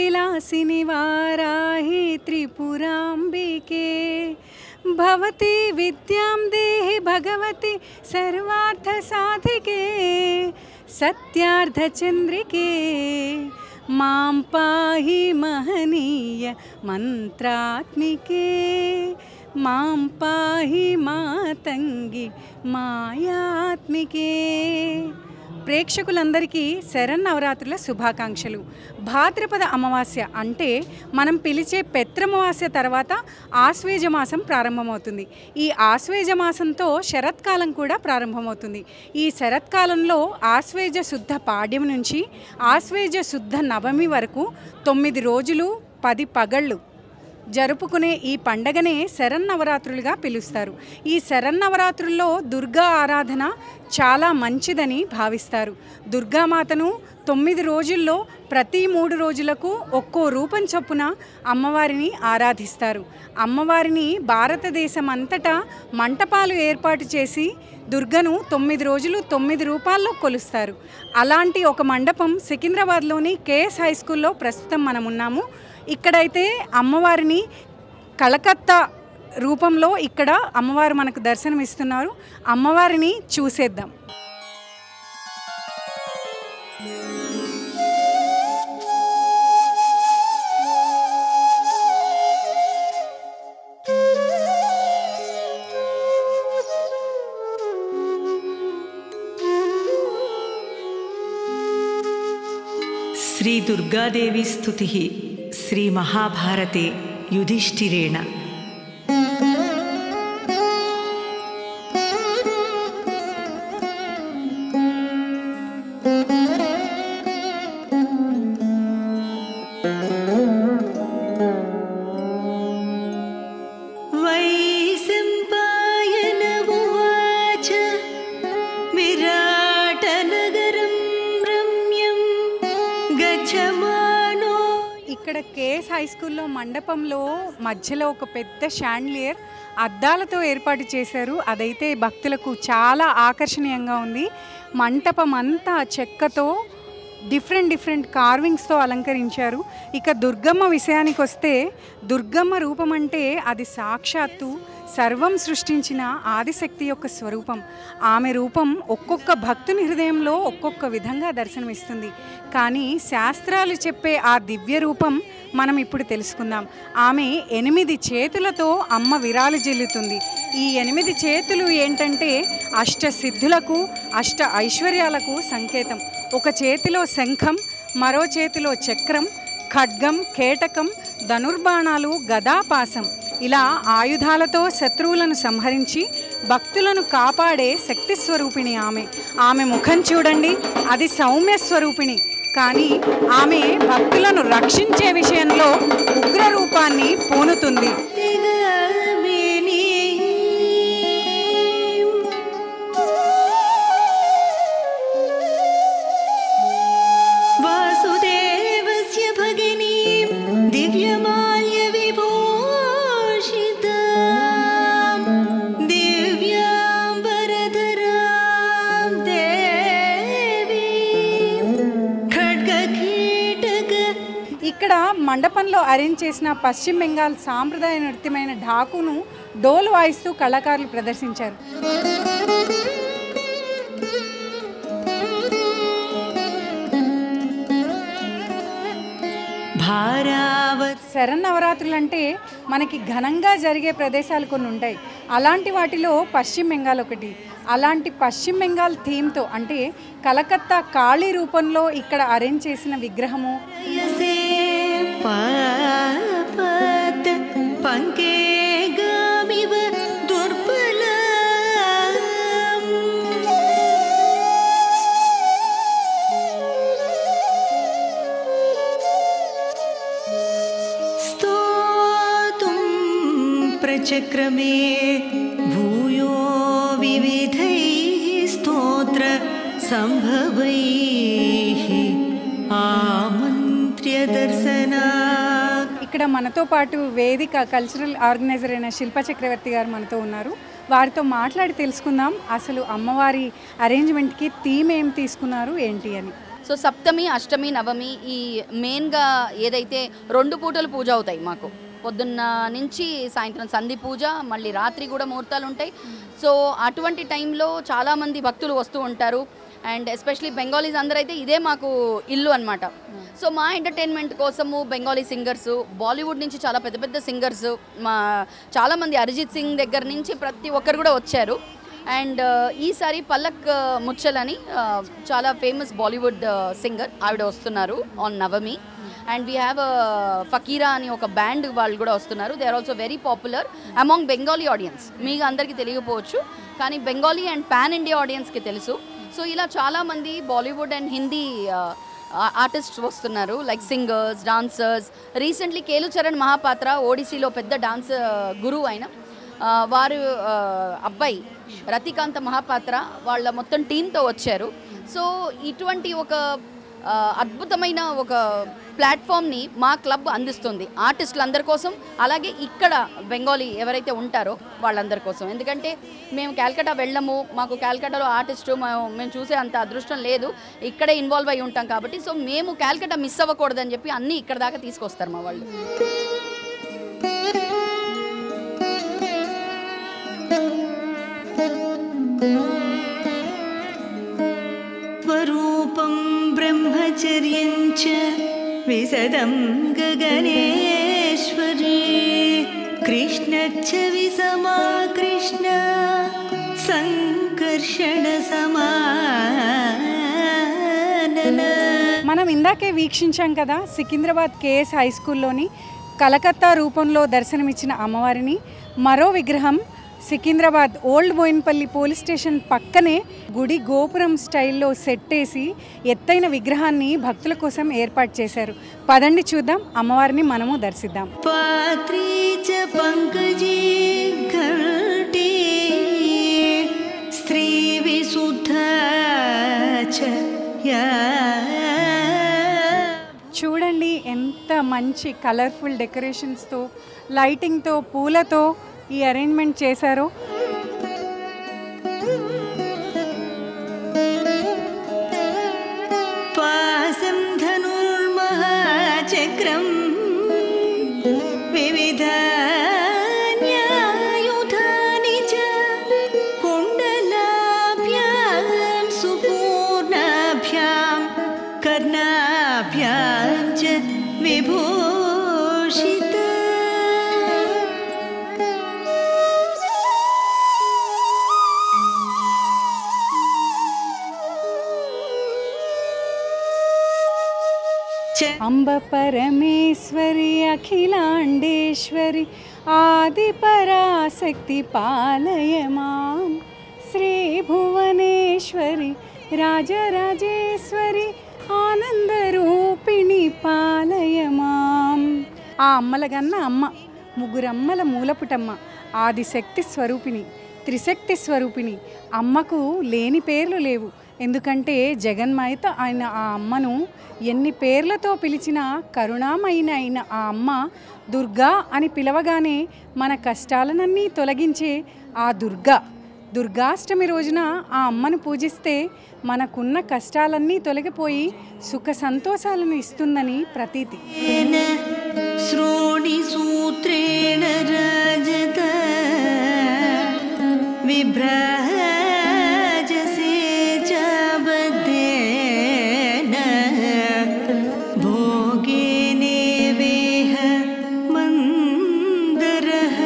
विलासिनि वाराहि त्रिपुराम्बिके भवती विद्यां देहि भगवती सर्वार्थसाधिके सत्यार्धचन्द्रिके मां पाहि महनीय मंत्रात्मिके मां पाहि मातंगी मायात्मिके। ప్రేక్షకులందరికీ శరన్నవరాత్రుల శుభాకాంక్షలు. భాద్రపద అమావాస్య అంటే మనం పిలిచే పెత్రమావాస్య తర్వాత ఆశ్వేజ మాసం ప్రారంభమవుతుంది. ఈ ఆశ్వేజ మాసంతో శరత్కాలం కూడా ప్రారంభమవుతుంది. ఈ శరత్కాలంలో ఆశ్వేజ శుద్ధ పాడ్యం నుంచి ఆశ్వేజ శుద్ధ నవమి వరకు 9 రోజులు 10 పగళ్ళు జరుపుకునే ఈ పండగనే శరన్నవరాత్రులుగా పిలుస్తారు. ఈ శరన్నవరాత్రుల్లో దుర్గా ఆరాధన చాలా మంచిదని భావిస్తారు. దుర్గామాతను 9 రోజుల్లో ప్రతి 3 రోజులకు ఒక్కో రూపం చొప్పున అమ్మవారిని ఆరాధిస్తారు. అమ్మవారిని భారతదేశం అంతటా మంటపాలు ఏర్పాటు చేసి దుర్గను 9 రోజులు 9 రూపాల్లో కొలుస్తారు. అలాంటి ఒక మండపం సికింద్రాబాద్లోని కేఎస్ హై స్కూల్లో ప్రస్తుతం మనం ఉన్నాము. ఇక్కడైతే అమ్మవారిని కలకత్తా రూపంలో ఇక్కడ అమ్మవారు మనకు దర్శనమిస్తున్నారు. అమ్మవారిని చూసేద్దాం. శ్రీ దుర్గాదేవి స్తుతిః శ్రీ మహాభారతే యుధిష్ఠిరేణ. ఇక్కడ కేఎస్ హై స్కూల్లో మండపంలో మధ్యలో ఒక పెద్ద షాండ్లియర్ అద్దాలతో ఏర్పాటు చేశారు. అదైతే భక్తులకు చాలా ఆకర్షణీయంగా ఉంది. మంటపం అంతా చెక్కతో డిఫరెంట్ కార్వింగ్స్తో అలంకరించారు. ఇక దుర్గమ్మ విషయానికి వస్తే దుర్గమ్మ రూపం అంటే అది సాక్షాత్తు సర్వం సృష్టించిన ఆదిశక్తి యొక్క స్వరూపం. ఆమె రూపం ఒక్కొక్క భక్తుని హృదయంలో ఒక్కొక్క విధంగా దర్శనమిస్తుంది. కానీ శాస్త్రాలు చెప్పే ఆ దివ్య రూపం మనం ఇప్పుడు తెలుసుకుందాం. ఆమె 8 చేతులతో అమ్మ విరాలు జల్లుతుంది. ఈ 8 చేతులు ఏంటంటే అష్టసిద్ధులకు అష్ట ఐశ్వర్యాలకు సంకేతం. ఒక చేతిలో శంఖం, మరో చేతిలో చక్రం, ఖడ్గం, కేటకం, ధనుర్బాణాలు, గదాపాసం ఇలా ఆయుధాలతో శత్రువులను సంహరించి భక్తులను కాపాడే శక్తి స్వరూపిణి ఆమె. ఆమె ముఖం చూడండి, అది సౌమ్య స్వరూపిణి. కానీ ఆమె భక్తులను రక్షించే విషయంలో ఉగ్ర రూపాన్ని పూనుతుంది. ఇక్కడ మండపంలో అరేంజ్ చేసిన పశ్చిమ బెంగాల్ సాంప్రదాయ నృత్యమైన ఢాకును డోలు వాయిస్తూ కళాకారులు ప్రదర్శించారు. శరన్నవరాత్రులు అంటే మనకి ఘనంగా జరిగే ప్రదేశాలు కొన్ని ఉంటాయి. అలాంటి వాటిలో పశ్చిమ బెంగాల్ ఒకటి. అలాంటి పశ్చిమ బెంగాల్ థీమ్తో అంటే కలకత్తా కాళీ రూపంలో ఇక్కడ అరేంజ్ చేసిన విగ్రహము ప్రచక్రమే భూయో వివిధైః స్తోత్ర సంభవైః ఆమంత్ర్య దర్శనా. ఇక్కడ మనతో పాటు వేదిక కల్చరల్ ఆర్గనైజర్ అయిన శిల్ప చక్రవర్తి గారు మనతో ఉన్నారు. వారితో మాట్లాడి తెలుసుకుందాం అసలు అమ్మవారి అరేంజ్మెంట్కి థీమ్ ఏం తీసుకున్నారు ఏంటి అని. సో సప్తమి, అష్టమి, నవమి ఈ మెయిన్గా ఏదైతే 2 పూటలు పూజ అవుతాయి మాకు. పొద్దున్న నుంచి సాయంత్రం సంధి పూజ, మళ్ళీ రాత్రి కూడా ముహూర్తాలు ఉంటాయి. సో అటువంటి టైంలో చాలామంది భక్తులు వస్తూ ఉంటారు. అండ్ ఎస్పెషలీ బెంగాలీస్ అందరైతే ఇదే మాకు ఇల్లు అనమాట. సో మా ఎంటర్టైన్మెంట్ కోసము బెంగాలీ సింగర్స్, బాలీవుడ్ నుంచి చాలా పెద్ద పెద్ద సింగర్స్, మా చాలామంది అరిజిత్ సింగ్ దగ్గర నుంచి ప్రతి ఒక్కరు కూడా వచ్చారు. అండ్ ఈసారి పల్లక్ ముచ్చల్ అని చాలా ఫేమస్ బాలీవుడ్ సింగర్ ఆవిడ వస్తున్నారు on Navami. And we have Fakira అని ఒక బ్యాండ్ వాళ్ళు కూడా వస్తున్నారు. They are also very popular among Bengali audience. మీకు అందరికీ తెలియకపోవచ్చు, కానీ బెంగాలీ అండ్ పాన్ ఇండియా ఆడియన్స్కి తెలుసు. సో ఇలా చాలామంది బాలీవుడ్ అండ్ హిందీ ఆర్టిస్ట్ వస్తున్నారు, like singers, dancers. Recently Kelu Charan Mahapatra ఓడిసీలో పెద్ద డాన్స్ గురువు అయిన వారు అబ్బాయి రతికాంత మహాపాత్ర వాళ్ళ మొత్తం టీంతో వచ్చారు. సో ఇటువంటి ఒక అద్భుతమైన ఒక ప్లాట్ఫామ్ని మా క్లబ్ అందిస్తుంది ఆర్టిస్టులందరి కోసం, అలాగే ఇక్కడ బెంగాలీ ఎవరైతే ఉంటారో వాళ్ళందరి కోసం. ఎందుకంటే మేము క్యాల్కటా వెళ్ళము, మాకు క్యాల్కటాలో ఆర్టిస్టు మేము చూసే అంత అదృష్టం లేదు, ఇక్కడే ఇన్వాల్వ్ అయి ఉంటాం కాబట్టి. సో మేము క్యాల్కటా మిస్ అవ్వకూడదని చెప్పి అన్నీ ఇక్కడ దాకా తీసుకొస్తారు మా వాళ్ళు. స్వరూపం బ్రహ్మచర్యం చ విశదం గగనేశ్వరీ కృష్ణచ్చ విసమా కృష్ణ సంకర్షణ సమానన. మనం ఇందాకే వీక్షించాం కదా సికింద్రాబాద్ కేఎస్ హై స్కూల్లోని కలకత్తా రూపంలో దర్శనమిచ్చిన అమ్మవారిని. మరో విగ్రహం Secunderabad old Bowenpally police station పక్కనే గుడి గోపురం స్టైల్లో సెట్ వేసి ఎత్తైన విగ్రహాన్ని భక్తుల కోసం ఏర్పాటు చేశారు. పదండి చూద్దాం, అమ్మవారిని మనము దర్శిద్దాం. పాత్రీ చ పంకజీ ఘటే స్త్రీ విశుద్ధ చ యా. చూడండి ఎంత మంచి కలర్ఫుల్ డెకరేషన్స్తో, లైటింగ్తో, పూలతో ఈ అరేంజ్మెంట్ చేశారు. పాసం ధనుర్మహాచక్రం వివిధాన్యాయుధాని చ కుండలాభ్యాం సుపూర్ణాభ్యాం కర్ణాభ్యాం చ విభూషిత. అంబ పరమేశ్వరి అఖిలాండేశ్వరి ఆది పరాశక్తి పాలయ మాం. శ్రీ భువనేశ్వరి రాజరాజేశ్వరి ఆనందరూపిణి పాలయ మాం. ఆ అమ్మలగన్న అమ్మ, ముగ్గురమ్మల మూలపుటమ్మ, ఆదిశక్తి స్వరూపిణి, త్రిశక్తి స్వరూపిణి. అమ్మకు లేని పేర్లు లేవు, ఎందుకంటే జగన్మాత అయిన ఆ అమ్మను ఎన్ని పేర్లతో పిలిచినా కరుణామయిన అయిన ఆ అమ్మ దుర్గా అని పిలవగానే మన కష్టాలనన్నీ తొలగించే ఆ దుర్గాష్టమి రోజున ఆ అమ్మను పూజిస్తే మనకున్న కష్టాలన్నీ తొలగిపోయి సుఖ సంతోషాలను ఇస్తుందని ప్రతీతి. శ్రోణి సూత్రేణ రాజత విభ్రాజసే చాబద్ధేన భోగేనే వేహ మందరః.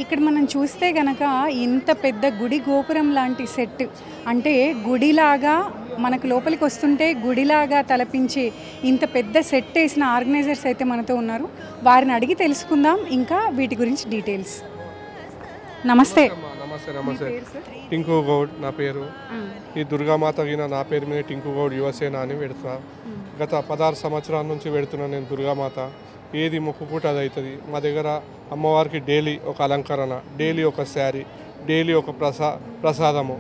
ఇక్కడ మనం చూస్తే గనక ఇంత పెద్ద గుడి గోపురం లాంటి సెట్, అంటే గుడిలాగా మనకు లోపలికి వస్తుంటే గుడిలాగా తలపించే ఇంత పెద్ద సెట్ వేసిన ఆర్గనైజర్స్ అయితే మనతో ఉన్నారు. వారిని అడిగి తెలుసుకుందాం ఇంకా వీటి గురించి డీటెయిల్స్. నమస్తే. నమస్తే. నమస్తే. టింకు గౌడ్ నా పేరు. ఈ దుర్గామాత గిన నా పేరు మీద టింకు గౌడ్ యువసేన అని పెడుతున్నా. గత 16 సంవత్సరాల నుంచి పెడుతున్నా నేను దుర్గామాత. ఏది మొక్కుకుంటే అది అవుతుంది. మా దగ్గర అమ్మవారికి డైలీ ఒక అలంకరణ, డైలీ ఒక శారీ, డైలీ ఒక ప్రసాదము.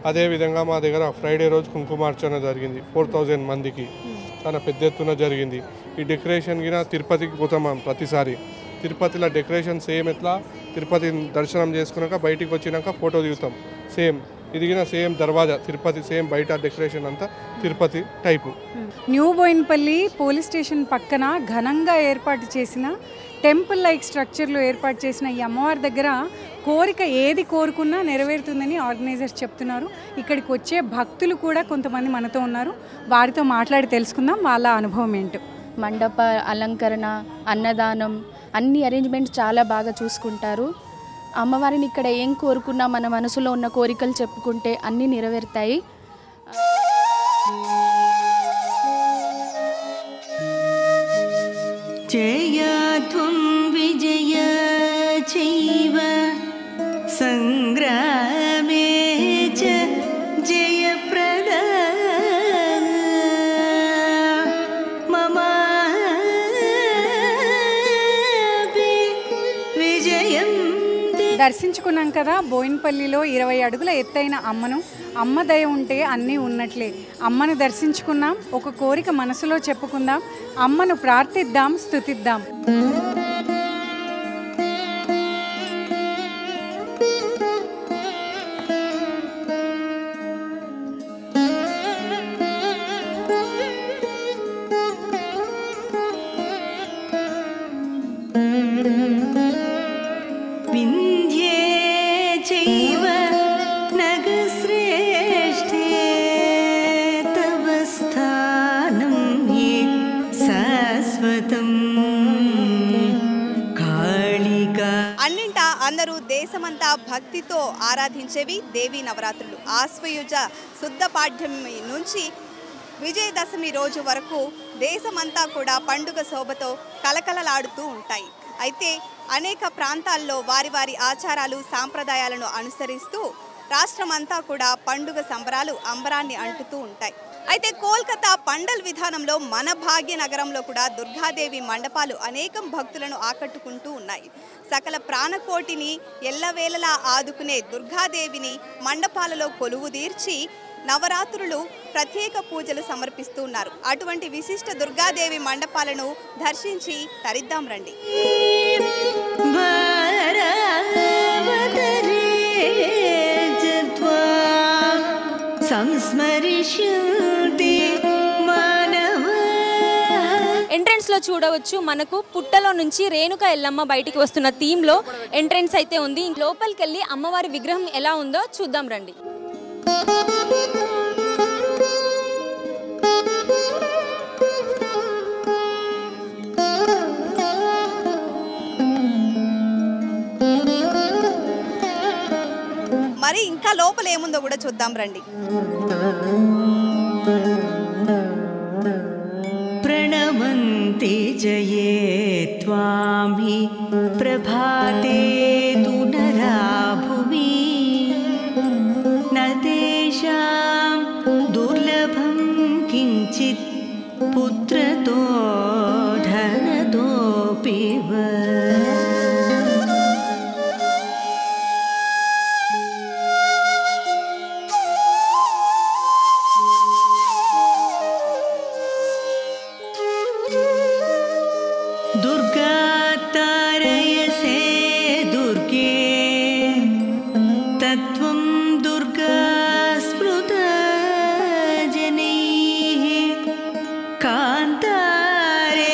అదేవిధంగా మా దగ్గర ఫ్రైడే రోజు కుంకుమార్చన జరిగింది 4000 మందికి. చాలా పెద్ద ఎత్తున జరిగింది. ఈ డెకరేషన్ గిన తిరుపతికి పోతాం మనం ప్రతిసారి. తిరుపతిలో డెకరేషన్ సేమ్ ఎట్లా తిరుపతి దర్శనం చేసుకున్నాక బయటికి వచ్చినాక ఫోటో దిగుతాం సేమ్. ఇది గిన సేమ్ దర్వాజా తిరుపతి సేమ్ బయట డెకరేషన్ అంతా Tirupati type. New Bowenpally police station పక్కన ఘనంగా ఏర్పాటు చేసిన టెంపుల్ లైక్ స్ట్రక్చర్లో ఏర్పాటు చేసిన ఈ అమ్మవారి దగ్గర కోరిక ఏది కోరుకున్నా నెరవేరుతుందని ఆర్గనైజర్స్ చెప్తున్నారు. ఇక్కడికి వచ్చే భక్తులు కూడా కొంతమంది మనతో ఉన్నారు. వారితో మాట్లాడి తెలుసుకుందాం వాళ్ళ అనుభవం ఏంటో. మండప అలంకరణ, అన్నదానం, అన్ని అరేంజ్మెంట్స్ చాలా బాగా చూసుకుంటారు. అమ్మవారిని ఇక్కడ ఏం కోరుకున్నా మన మనసులో ఉన్న కోరికలు చెప్పుకుంటే అన్నీ నెరవేరుతాయి. జయత్వం విజయ చైవ సంగ్రామే చ జయప్రద మమాపి విజయం. దర్శించుకున్నాం కదా బోయిన్పల్లిలో 20 అడుగుల ఎత్తైన అమ్మను. అమ్మ దయ ఉంటే అన్నీ ఉన్నట్లే. అమ్మను దర్శించుకున్నాం, ఒక కోరిక మనసులో చెప్పుకుందాం, అమ్మను ప్రార్థిద్దాం, స్తుతిద్దాం. వింధ్యే చైవ నగశ్రేష్ఠే తవ స్థానం హి శాశ్వతం కాళికా. అన్నింటా అందరూ దేశమంతా భక్తితో ఆరాధించేవి దేవీ నవరాత్రులు. ఆశ్వయుజ శుద్ధ పాఠ్యమి నుంచి విజయదశమి రోజు వరకు దేశమంతా కూడా పండుగ శోభతో కలకలలాడుతూ ఉంటాయి. అయితే అనేక ప్రాంతాల్లో వారి వారి ఆచారాలు సాంప్రదాయాలను అనుసరిస్తూ రాష్ట్రమంతా కూడా పండుగ సంబరాలు అంబరాన్ని అంటుతూ ఉంటాయి. అయితే కోల్కతా పండల్ విధానంలో మన భాగ్యనగరంలో కూడా దుర్గాదేవి మండపాలు అనేకం భక్తులను ఆకట్టుకుంటూ ఉన్నాయి. సకల ప్రాణకోటిని ఎల్లవేళలా ఆదుకునే దుర్గాదేవిని మండపాలలో కొలువు తీర్చి నవరాత్రులు ప్రత్యేక పూజలు సమర్పిస్తూ ఉన్నారు. అటువంటి విశిష్ట దుర్గాదేవి మండపాలను దర్శించి తరిద్దాం రండి. ఎంట్రన్స్ లో చూడవచ్చు, మనకు పుట్టలో నుంచి రేణుక ఎల్లమ్మ బయటికి వస్తున్న థీమ్ లో ఎంట్రన్స్ అయితే ఉంది. లోపలికి వెళ్ళి అమ్మవారి విగ్రహం ఎలా ఉందో చూద్దాం రండి. మరి ఇంకా లోపల ఏముందో కూడా చూద్దాం రండి. ప్రణవంతి జయే త్వామి ప్రభాతే తు నరా భువి నతేషాం దుర్లభం కించిత్ పుత్రతో ధనతోపి వా. దుర్గా తారయసే దుర్గే తత్వం దుర్గా స్మృత జనైః కాంతారే.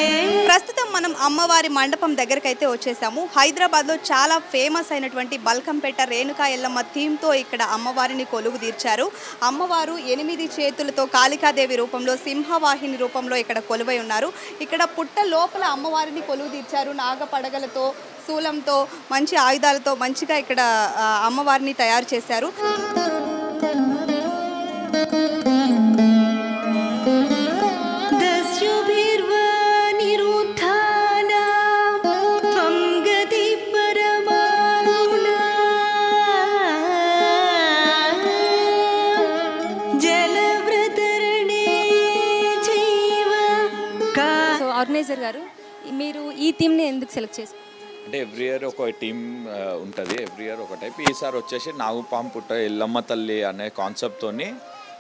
ప్రస్తుతం మనం అమ్మవారి మండపం దగ్గరకైతే వచ్చేసాము. హైదరాబాద్లో చాలా ఫేమస్ అయినటువంటి బల్కంపేట రేణుకా ఎల్లమ్మ థీమ్తో ఇక్కడ అమ్మవారిని కొలువు తీర్చారు. అమ్మవారు 8 చేతులతో కాళికాదేవి రూపంలో, సింహవాహిని రూపంలో ఇక్కడ కొలువై ఉన్నారు. ఇక్కడ పుట్ట లోపల అమ్మవారిని కొలువు తీర్చారు. నాగపడగలతో, శూలంతో, మంచి ఆయుధాలతో మంచిగా ఇక్కడ అమ్మవారిని తయారు చేశారు. ఆర్గనైజర్ గారు, మీరు ఈ థీమ్ని ఎందుకు సెలెక్ట్ చేశారు? అంటే ఎవ్రీ ఇయర్ ఒక టీమ్ ఉంటుంది, ఎవ్రీ ఇయర్ ఒక టైప్. ఈసారి వచ్చేసి నాగుపాము పుట్ట ఎల్లమ్మ తల్లి అనే కాన్సెప్ట్తోని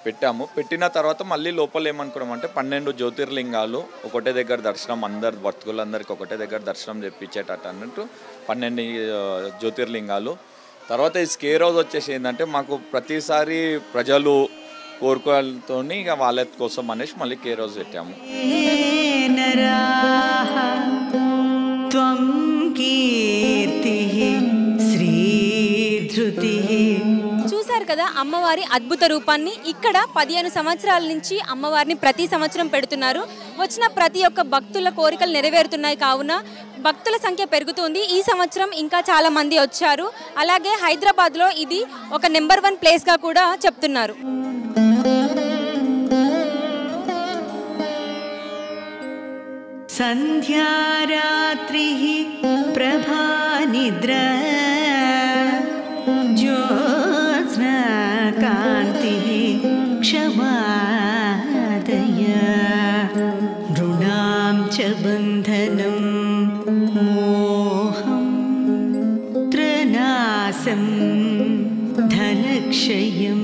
పెట్టాము. పెట్టిన తర్వాత మళ్ళీ లోపల ఏమనుకున్నామంటే 12 జ్యోతిర్లింగాలు ఒకటే దగ్గర దర్శనం, అందరు భక్తులందరికీ ఒకటే దగ్గర దర్శనం తెప్పించేటట్టు అన్నట్టు 12 జ్యోతిర్లింగాలు. తర్వాత ఈ స్కేర్ హౌస్ వచ్చేసి ఏంటంటే మాకు ప్రతిసారి ప్రజలు కోరుకోలతో ఇక వాళ్ళ కోసం అనేసి మళ్ళీ కేర్ హౌస్ పెట్టాము. చూశారు కదా అమ్మవారి అద్భుత రూపాన్ని. ఇక్కడ 15 సంవత్సరాల నుంచి అమ్మవారిని ప్రతి సంవత్సరం పెడుతున్నారు. వచ్చిన ప్రతి ఒక్క భక్తుల కోరికలు నెరవేరుతున్నాయి. కావున భక్తుల సంఖ్య పెరుగుతుంది. ఈ సంవత్సరం ఇంకా చాలా మంది వచ్చారు. అలాగే హైదరాబాద్లో ఇది ఒక నెంబర్ 1 ప్లేస్గా కూడా చెప్తున్నారు. సంధ్యారాత్రిః ప్రభానిద్ర జ్యోత్స్నాకాంతిః క్షమాదయ నృణాం చ బంధనం మోహం త్రణాసం ధనక్షయం